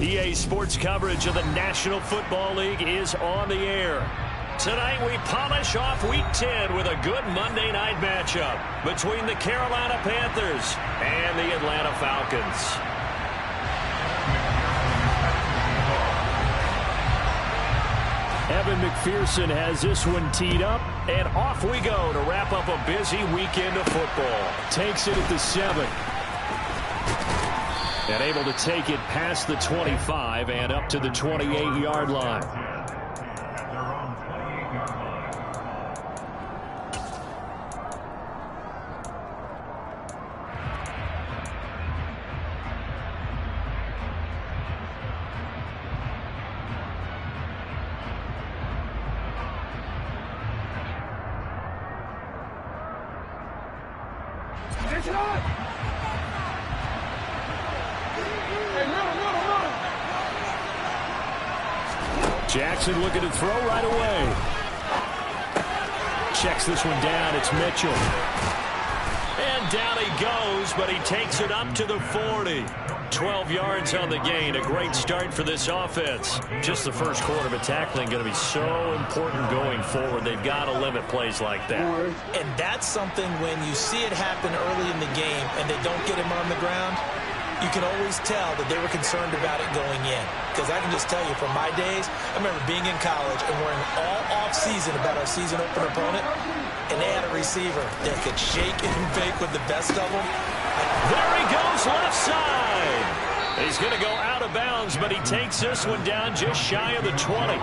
EA Sports coverage of the National Football League is on the air. Tonight we polish off Week 10 with a good Monday night matchup between the Carolina Panthers and the Atlanta Falcons. Evan McPherson has this one teed up, and off we go to wrap up a busy weekend of football. Takes it at the 7. And able to take it past the 25 and up to the 28-yard line. Jackson looking to throw right away. Checks this one down. It's Mitchell. And down he goes, but he takes it up to the 40. 12 yards on the gain. A great start for this offense. Just the first quarter of tackling going to be so important going forward. They've got to limit plays like that. And that's something when you see it happen early in the game and they don't get him on the ground, you can always tell that they were concerned about it going in. Because I can just tell you from my days, I remember being in college and worrying all off-season about our season opener opponent, and they had a receiver that could shake and bake with the best of them. There he goes, left side. He's going to go out of bounds, but he takes this one down just shy of the 20.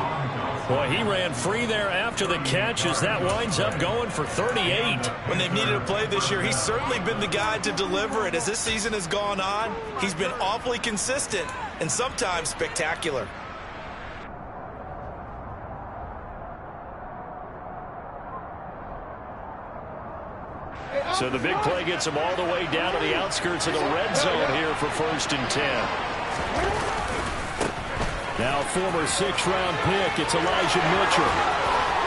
Boy, he ran free there after the catch as that winds up going for 38. When they've needed a play this year, he's certainly been the guy to deliver it. As this season has gone on, he's been awfully consistent and sometimes spectacular. So the big play gets him all the way down to the outskirts of the red zone here for 1st and 10. Now former 6th-round pick, it's Elijah Mitchell.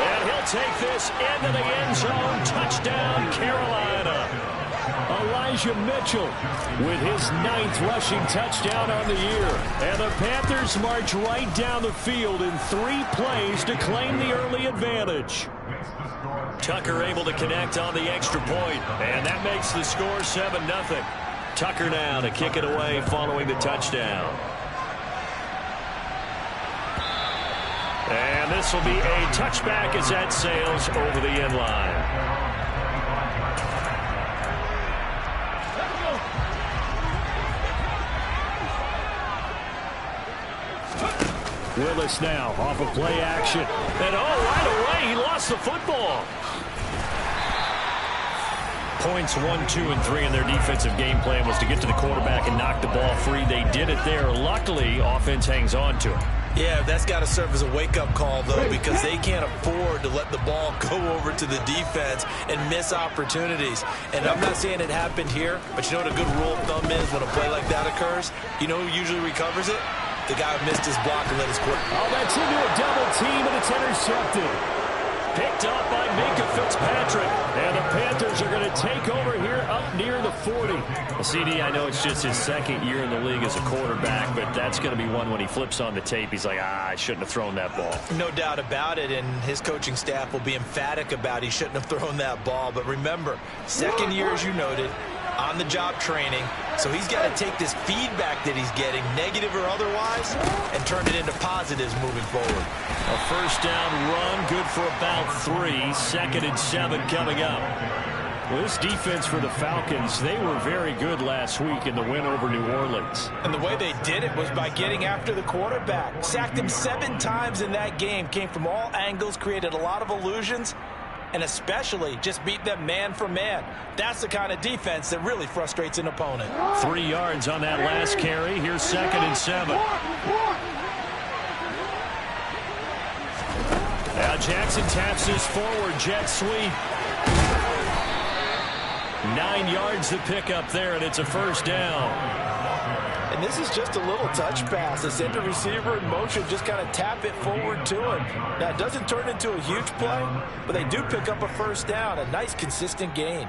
And he'll take this into the end zone. Touchdown, Carolina. Elijah Mitchell with his 9th rushing touchdown on the year. And the Panthers march right down the field in 3 plays to claim the early advantage. Tucker able to connect on the extra point, and that makes the score 7-0. Tucker now to kick it away following the touchdown. And this will be a touchback as that sails over the end line. Willis now off of play action. And right away he lost the football. Points 1, 2, and 3 in their defensive game plan was to get to the quarterback and knock the ball free. They did it there. Luckily, offense hangs on to it. Yeah, that's got to serve as a wake-up call, though, because they can't afford to let the ball go over to the defense and miss opportunities. And I'm not saying it happened here, but you know what a good rule of thumb is when a play like that occurs? You know who usually recovers it? The guy who missed his block and let his quarterback. Oh, that's into a double team, and it's intercepted. Picked up by Minka Fitzpatrick. And the Panthers are going to take over here up near the 40. Well, CD, I know it's just his 2nd year in the league as a quarterback, but that's going to be one when he flips on the tape. He's like, I shouldn't have thrown that ball. No doubt about it, and his coaching staff will be emphatic about he shouldn't have thrown that ball. But remember, 2nd year, as you noted, on-the-job training, so he's got to take this feedback that he's getting, negative or otherwise, and turn it into positives moving forward. A 1st down run, good for about 3. 2nd and 7 coming up. Well, this defense for the Falcons, they were very good last week in the win over New Orleans. And the way they did it was by getting after the quarterback. Sacked him 7 times in that game, came from all angles, created a lot of illusions, and especially just beat them man for man. That's the kind of defense that really frustrates an opponent. 3 yards on that last carry. Here's 2nd and 7. Now Jackson taps this forward jet sweep. 9 yards to pick up there, and it's a 1st down. And this is just a little touch pass. They send the receiver in motion, just kind of tap it forward to him. Now, it doesn't turn into a huge play, but they do pick up a 1st down, a nice, consistent gain.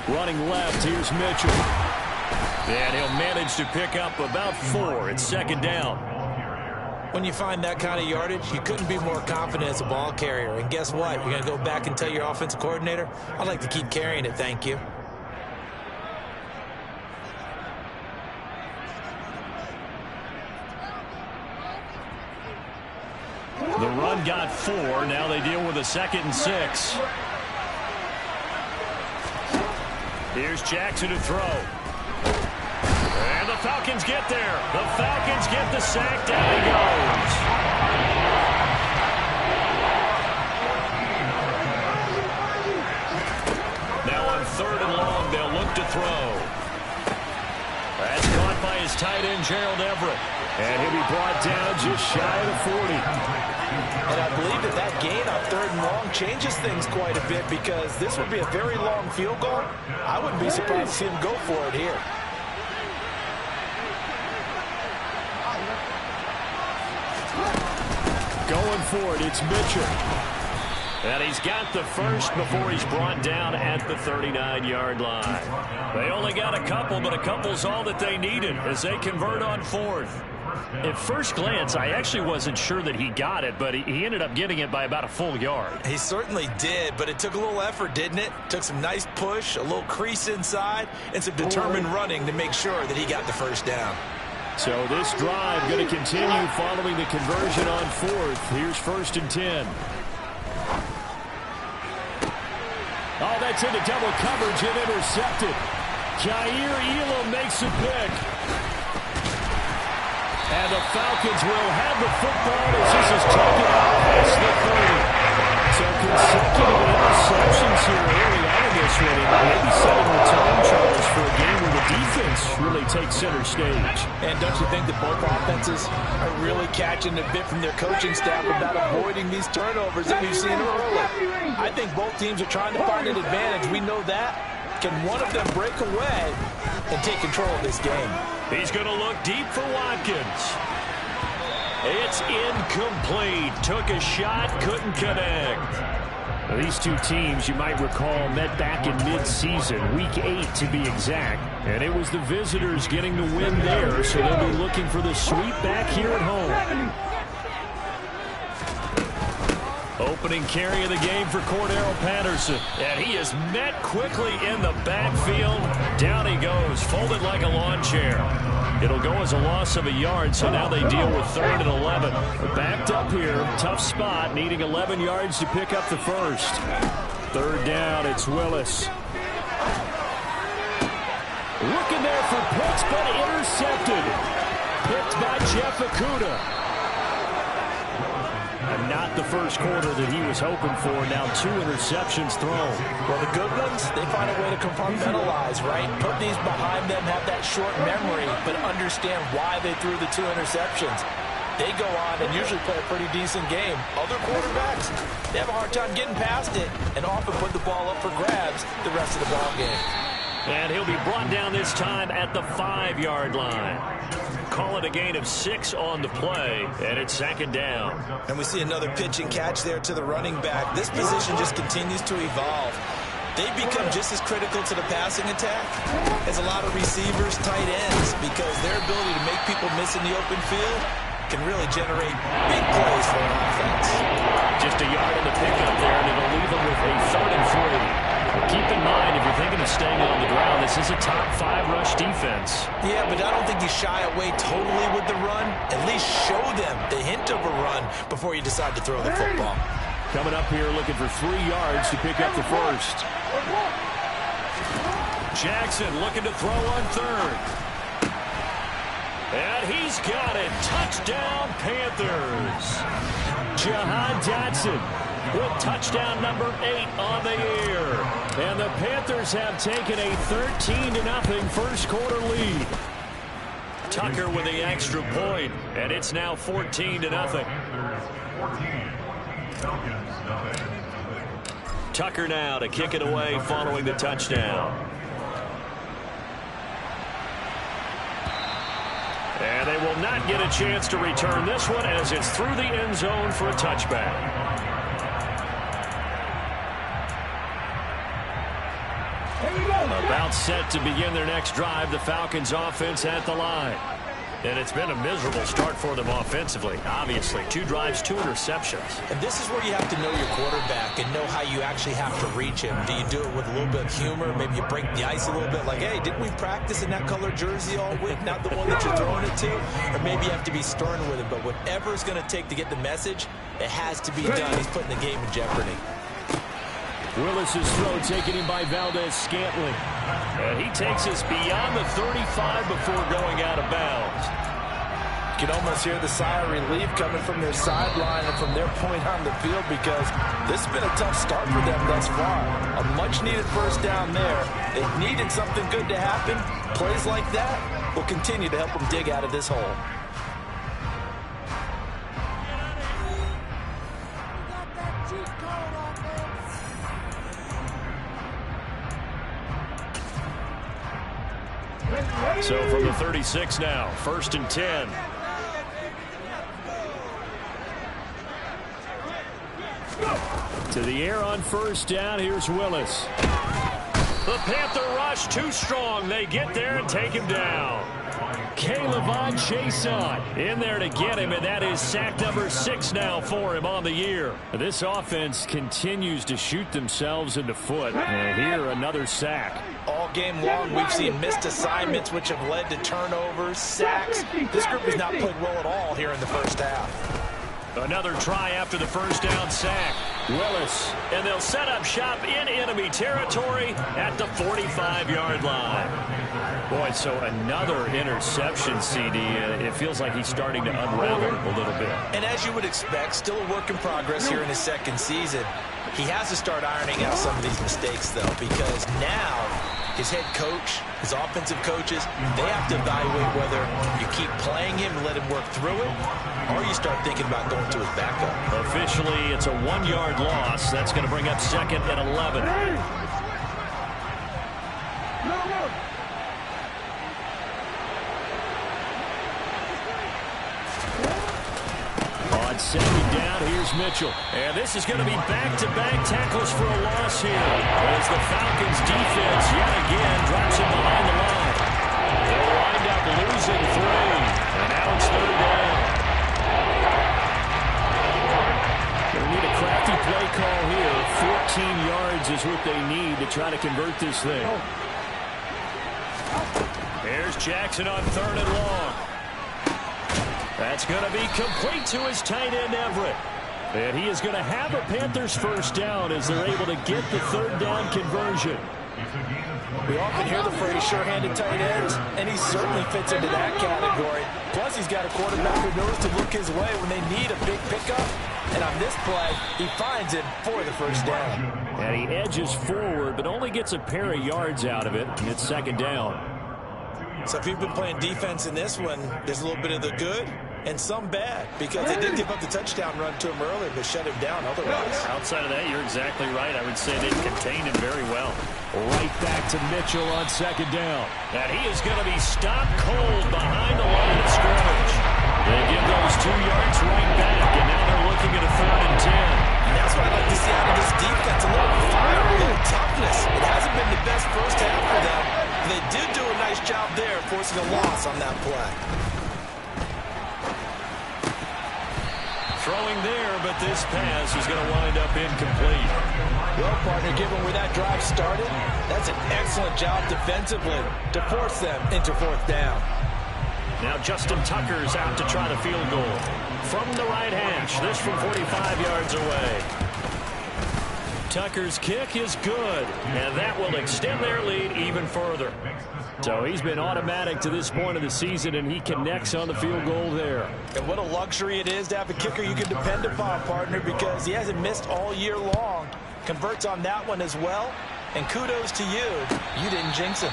Running left, here's Mitchell. And he'll manage to pick up about 4. It's second down. When you find that kind of yardage, you couldn't be more confident as a ball carrier. And guess what? You're going to go back and tell your offensive coordinator, I'd like to keep carrying it, thank you. The run got 4. Now they deal with a 2nd and 6. Here's Jackson to throw. And the Falcons get there. The Falcons get the sack. Down he goes. Now on 3rd and long, they'll look to throw. That's caught by his tight end, Gerald Everett. And he'll be brought down just shy of the 40. And I believe that gain on 3rd and long changes things quite a bit, because this would be a very long field goal. I wouldn't be surprised to see him go for it here. Going for it, it's Mitchell. And he's got the first before he's brought down at the 39-yard line. They only got a couple, but a couple's all that they needed as they convert on 4th. At first glance, I actually wasn't sure that he got it, but he ended up getting it by about a full yard. He certainly did, but it took a little effort, didn't it? Took some nice push, a little crease inside, and some determined running to make sure that he got the first down. So this drive going to continue following the conversion on 4th. Here's 1st and 10. Oh, that's into double coverage and intercepted. Jair Elam makes a pick. And the Falcons will have the football as this is taken out past the 30. So consecutive interceptions here early on in this one, and maybe setting the tone, Charles, for a game where the defense really takes center stage. And don't you think that both offenses are really catching a bit from their coaching staff about avoiding these turnovers that we've seen early? I think both teams are trying to find an advantage. We know that. Can one of them break away and take control of this game? He's going to look deep for Watkins. It's incomplete. Took a shot, couldn't connect. Now, these two teams, you might recall, met back in mid-season, week 8 to be exact. And it was the visitors getting the win there, so they'll be looking for the sweep back here at home. Opening carry of the game for Cordero Patterson. And he is met quickly in the backfield. Down he goes, folded like a lawn chair. It'll go as a loss of a yard, so now they deal with 3rd and 11. Backed up here, tough spot, needing 11 yards to pick up the first. 3rd down, it's Willis. Looking there for Pitts, but intercepted. Picked by Jeff Okudah. And not the first quarter that he was hoping for. Now 2 interceptions thrown. Well, the good ones, they find a way to compartmentalize, right? Put these behind them, have that short memory, but understand why they threw the 2 interceptions. They go on and usually play a pretty decent game. Other quarterbacks, they have a hard time getting past it and often put the ball up for grabs the rest of the ball game. And he'll be brought down this time at the 5-yard line. Call it a gain of 6 on the play, and it's 2nd down. And we see another pitch and catch there to the running back. This position just continues to evolve. They become just as critical to the passing attack as a lot of receivers, tight ends, because their ability to make people miss in the open field can really generate big plays for an offense. Just a yard in the pickup there, and it'll leave them with a 3rd and 3. Keep in mind, if you're thinking of staying on the ground, this is a top 5 rush defense. Yeah, but I don't think you shy away totally with the run. At least show them the hint of a run before you decide to throw the football. Coming up here looking for 3 yards to pick up the first. Jackson looking to throw on 3rd. And he's got it. Touchdown, Panthers. Jahan Dotson with touchdown number 8 on the year. And the Panthers have taken a 13-0 first quarter lead. Tucker with the extra point, and it's now 14-0. Tucker now to kick it away following the touchdown. And they will not get a chance to return this one as it's through the end zone for a touchback. About set to begin their next drive, the Falcons offense at the line. And it's been a miserable start for them offensively. Obviously, 2 drives, 2 interceptions. And this is where you have to know your quarterback and know how you actually have to reach him. Do you do it with a little bit of humor? Maybe you break the ice a little bit like, hey, didn't we practice in that color jersey all week? Not the one that you're throwing it to? Or maybe you have to be stern with him. But whatever it's going to take to get the message, it has to be done. He's putting the game in jeopardy. Willis's throw taken in by Valdez-Scantling. And he takes us beyond the 35 before going out of bounds. You can almost hear the sigh of relief coming from their sideline and from their point on the field because this has been a tough start for them thus far. A much-needed first down there. They needed something good to happen. Plays like that will continue to help them dig out of this hole. So from the 36 now, 1st and 10. To the air on 1st down, here's Willis. The Panther rush too strong. They get there and take him down. Caleb Chason in there to get him, and that is sack number 6 now for him on the year. This offense continues to shoot themselves in the foot. And here, another sack. All game long, we've seen missed assignments, which have led to turnovers, sacks. This group has not played well at all here in the first half. Another try after the first down sack. Willis, and they'll set up shop in enemy territory at the 45-yard line. Boy, so another interception, CD. It feels like he's starting to unravel a little bit. And as you would expect, still a work in progress here in his 2nd season. He has to start ironing out some of these mistakes, though, because now his head coach, his offensive coaches, they have to evaluate whether you keep playing him and let him work through it, or you start thinking about going to his backup. Officially, it's a 1-yard loss. That's going to bring up 2nd and 11. On 2nd down, here's Mitchell. And this is going to be back-to-back tackles for a loss here as the Falcons defense yet again drops him behind the line. They'll wind up losing 3. And now it's 3rd down. They need a crafty play call here. 14 yards is what they need to try to convert this thing. Here's Jackson on 3rd and long. That's going to be complete to his tight end, Everett. And he is going to have a Panthers first down as they're able to get the 3rd down conversion. We often hear the phrase sure-handed tight ends, and he certainly fits into that category. Plus, he's got a quarterback who knows to look his way when they need a big pickup. And on this play, he finds it for the first down. And he edges forward, but only gets a pair of yards out of it. It's 2nd down. So if you've been playing defense in this one, there's a little bit of the good and some bad, because they did give up the touchdown run to him earlier, but shut him down otherwise. Outside of that, you're exactly right. I would say they contained him very well. Right back to Mitchell on 2nd down. And he is going to be stopped cold behind the line of scrimmage. They give those 2 yards right back, and now they're looking at a 3rd and 10. And that's what I'd like to see out of this defense, a little fire, a little toughness. It hasn't been the best first half for them. They did do a nice job there, forcing a loss on that play. Throwing there, but this pass is going to wind up incomplete. Well, partner, given where that drive started, that's an excellent job defensively to force them into 4th down. Now Justin Tucker's out to try the field goal. From the right hash, this from 45 yards away. Tucker's kick is good, and that will extend their lead even further. So he's been automatic to this point of the season, and he connects on the field goal there. And what a luxury it is to have a kicker you can depend upon, partner, because he hasn't missed all year long. Converts on that one as well, and kudos to you. You didn't jinx him.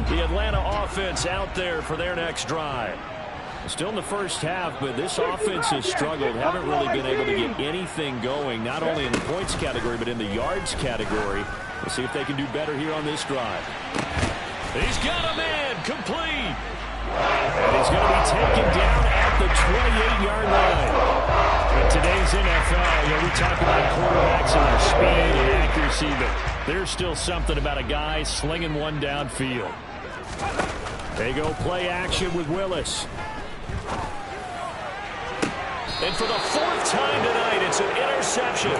The Atlanta offense out there for their next drive. Still in the first half, but this offense has struggled. Haven't really been able to get anything going, not only in the points category, but in the yards category. We'll see if they can do better here on this drive. He's got a man, complete. And he's going to be taken down at the 28-yard line. In today's NFL, we talk about quarterbacks and their speed and accuracy, but there's still something about a guy slinging one downfield. They go play action with Willis. And for the fourth time tonight, it's an interception.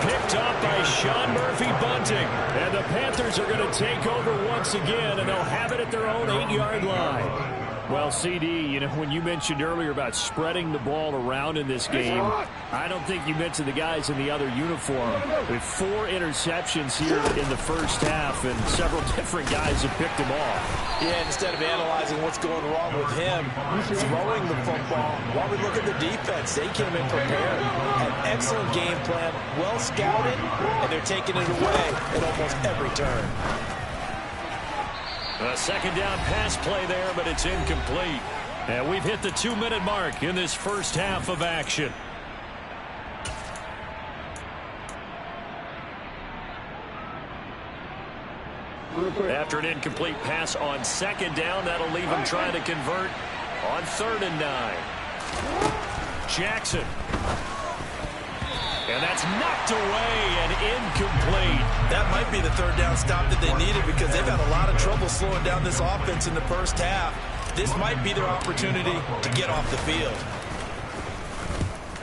Picked up by Sean Murphy-Bunting. And the Panthers are going to take over once again, and they'll have it at their own 8-yard line. Well, CD, when you mentioned earlier about spreading the ball around in this game, I don't think you mentioned the guys in the other uniform. With 4 interceptions here in the first half, and several different guys have picked him off. Yeah, instead of analyzing what's going wrong with him, throwing the football, while we look at the defense, they came in prepared. An excellent game plan, well scouted, and they're taking it away at almost every turn. A second down pass play there, but it's incomplete. And we've hit the 2-minute mark in this first half of action. After an incomplete pass on second down, that'll leave him trying to convert on 3rd and 9. Jackson. And that's knocked away and incomplete. That might be the 3rd down stop that they needed because they've had a lot of trouble slowing down this offense in the first half. This might be their opportunity to get off the field.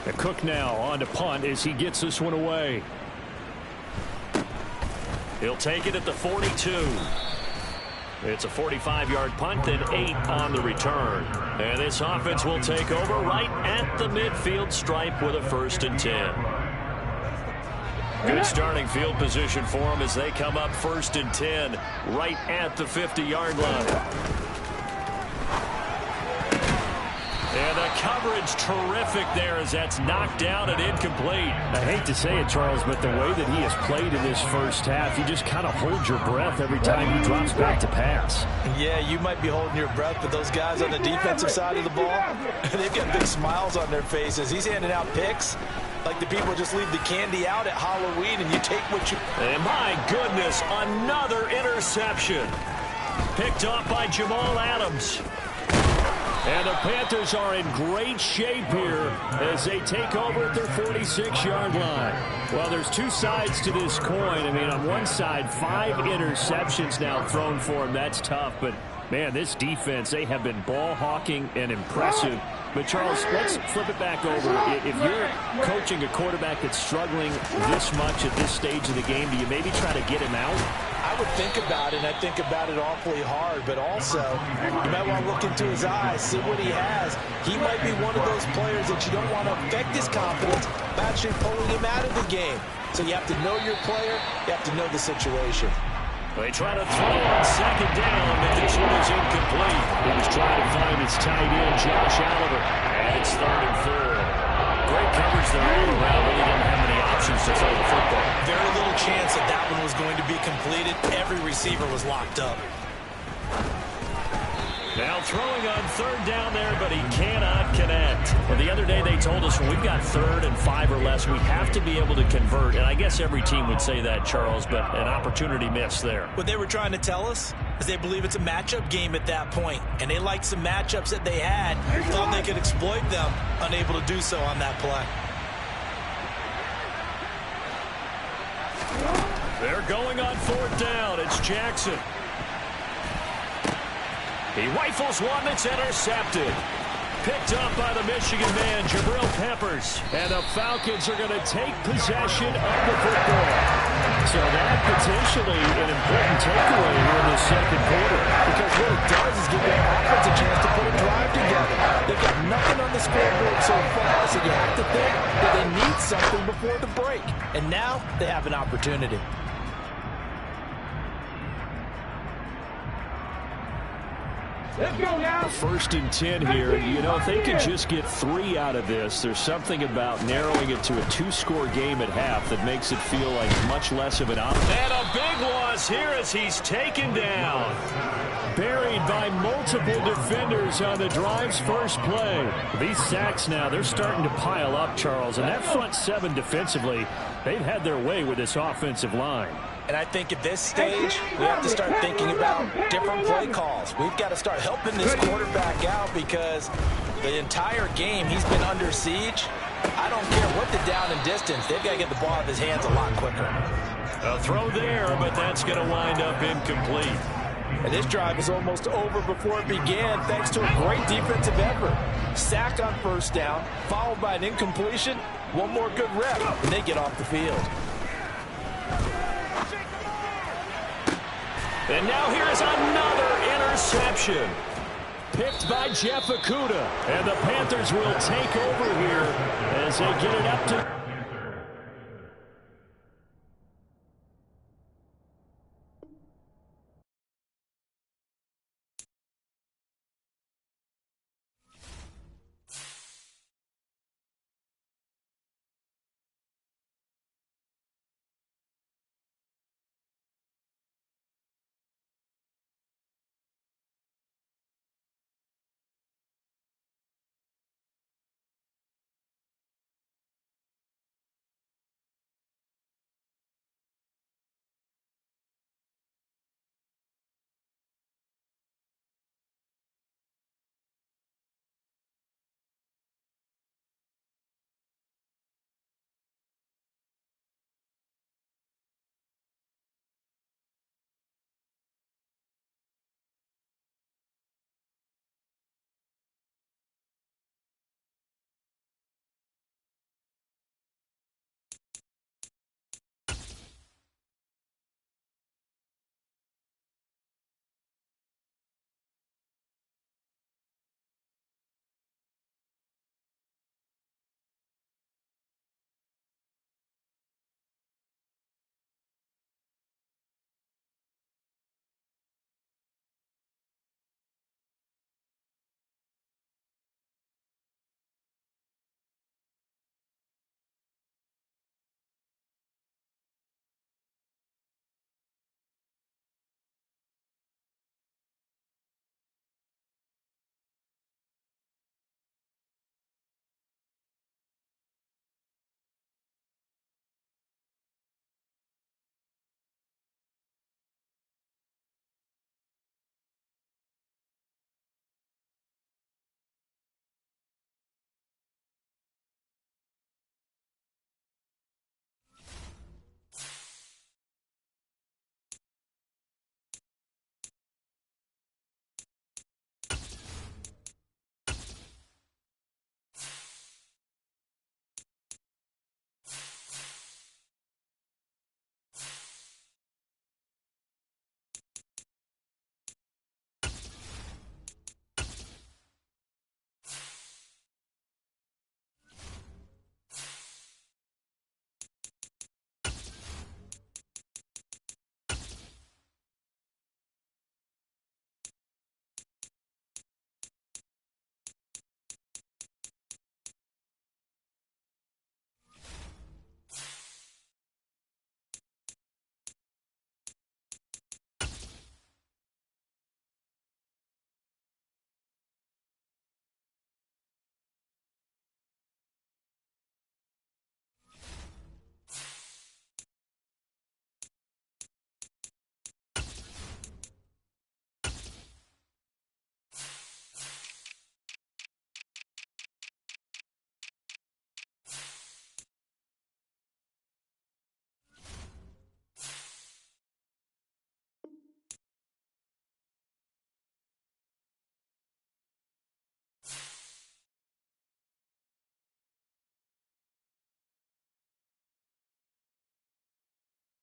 The Cook now on to punt as he gets this one away. He'll take it at the 42. It's a 45-yard punt and 8 on the return. And this offense will take over right at the midfield stripe with a 1st and 10. Good starting field position for them as they come up 1st and 10 right at the 50-yard line. And the coverage terrific there as that's knocked down and incomplete. I hate to say it, Charles, but the way that he has played in this first half, you just kind of hold your breath every time he drops back to pass. Yeah, you might be holding your breath, but those guys on the defensive side of the ball, they've got big smiles on their faces. He's handing out picks like the people just leave the candy out at Halloween and you take what you... And my goodness, another interception. Picked off by Jamal Adams. And the Panthers are in great shape here as they take over at their 46-yard line. Well, there's two sides to this coin. I mean, on one side, 5 interceptions now thrown for him. That's tough. But, man, this defense, they have been ball hawking and impressive. But, Charles, let's flip it back over. If you're coaching a quarterback that's struggling this much at this stage of the game, do you maybe try to get him out? I would think about it, and I think about it awfully hard, but also you might want to look into his eyes, see what he has. He might be one of those players that you don't want to affect his confidence by actually pulling him out of the game. So you have to know your player, you have to know the situation. They try to throw on second down, but this one is incomplete. He was trying to find his tight end, Josh Oliver, and it's 3rd and 4. Great coverage there all around. Really didn't have many options to throw the football. Very little chance that that one was going to be completed. Every receiver was locked up. Now throwing on 3rd down there, but he cannot connect. Well, the other day they told us when we've got 3rd and 5 or less, we have to be able to convert. And I guess every team would say that, Charles, but an opportunity missed there. What they were trying to tell us is they believe it's a matchup game at that point, and they liked some matchups that they had, thought they could exploit them, unable to do so on that play. They're going on 4th down. It's Jackson. He rifles one that's intercepted. Picked up by the Michigan man, Jabril Peppers. And the Falcons are going to take possession of the football. So that potentially an important takeaway here in the second quarter. Because what it does is give their offense a chance to put a drive together. They've got nothing on the scoreboard so far, so you have to think that they need something before the break. And now they have an opportunity. Let's go now. 1st and 10 here. You know, if they can just get 3 out of this, there's something about narrowing it to a 2-score game at half that makes it feel like much less of an option. And a big loss here as he's taken down. Buried by multiple defenders on the drive's first play. These sacks now, they're starting to pile up, Charles. And that front seven defensively, they've had their way with this offensive line. And I think at this stage, we have to start thinking about different play calls. We've got to start helping this quarterback out because the entire game he's been under siege. I don't care what the down and distance. They've got to get the ball out of his hands a lot quicker. A throw there, but that's going to wind up incomplete. And this drive is almost over before it began thanks to a great defensive effort. Sack on first down, followed by an incompletion. One more good rep, and they get off the field. And now here's another interception. Picked by Jeff Okudah. And the Panthers will take over here as they get it up to...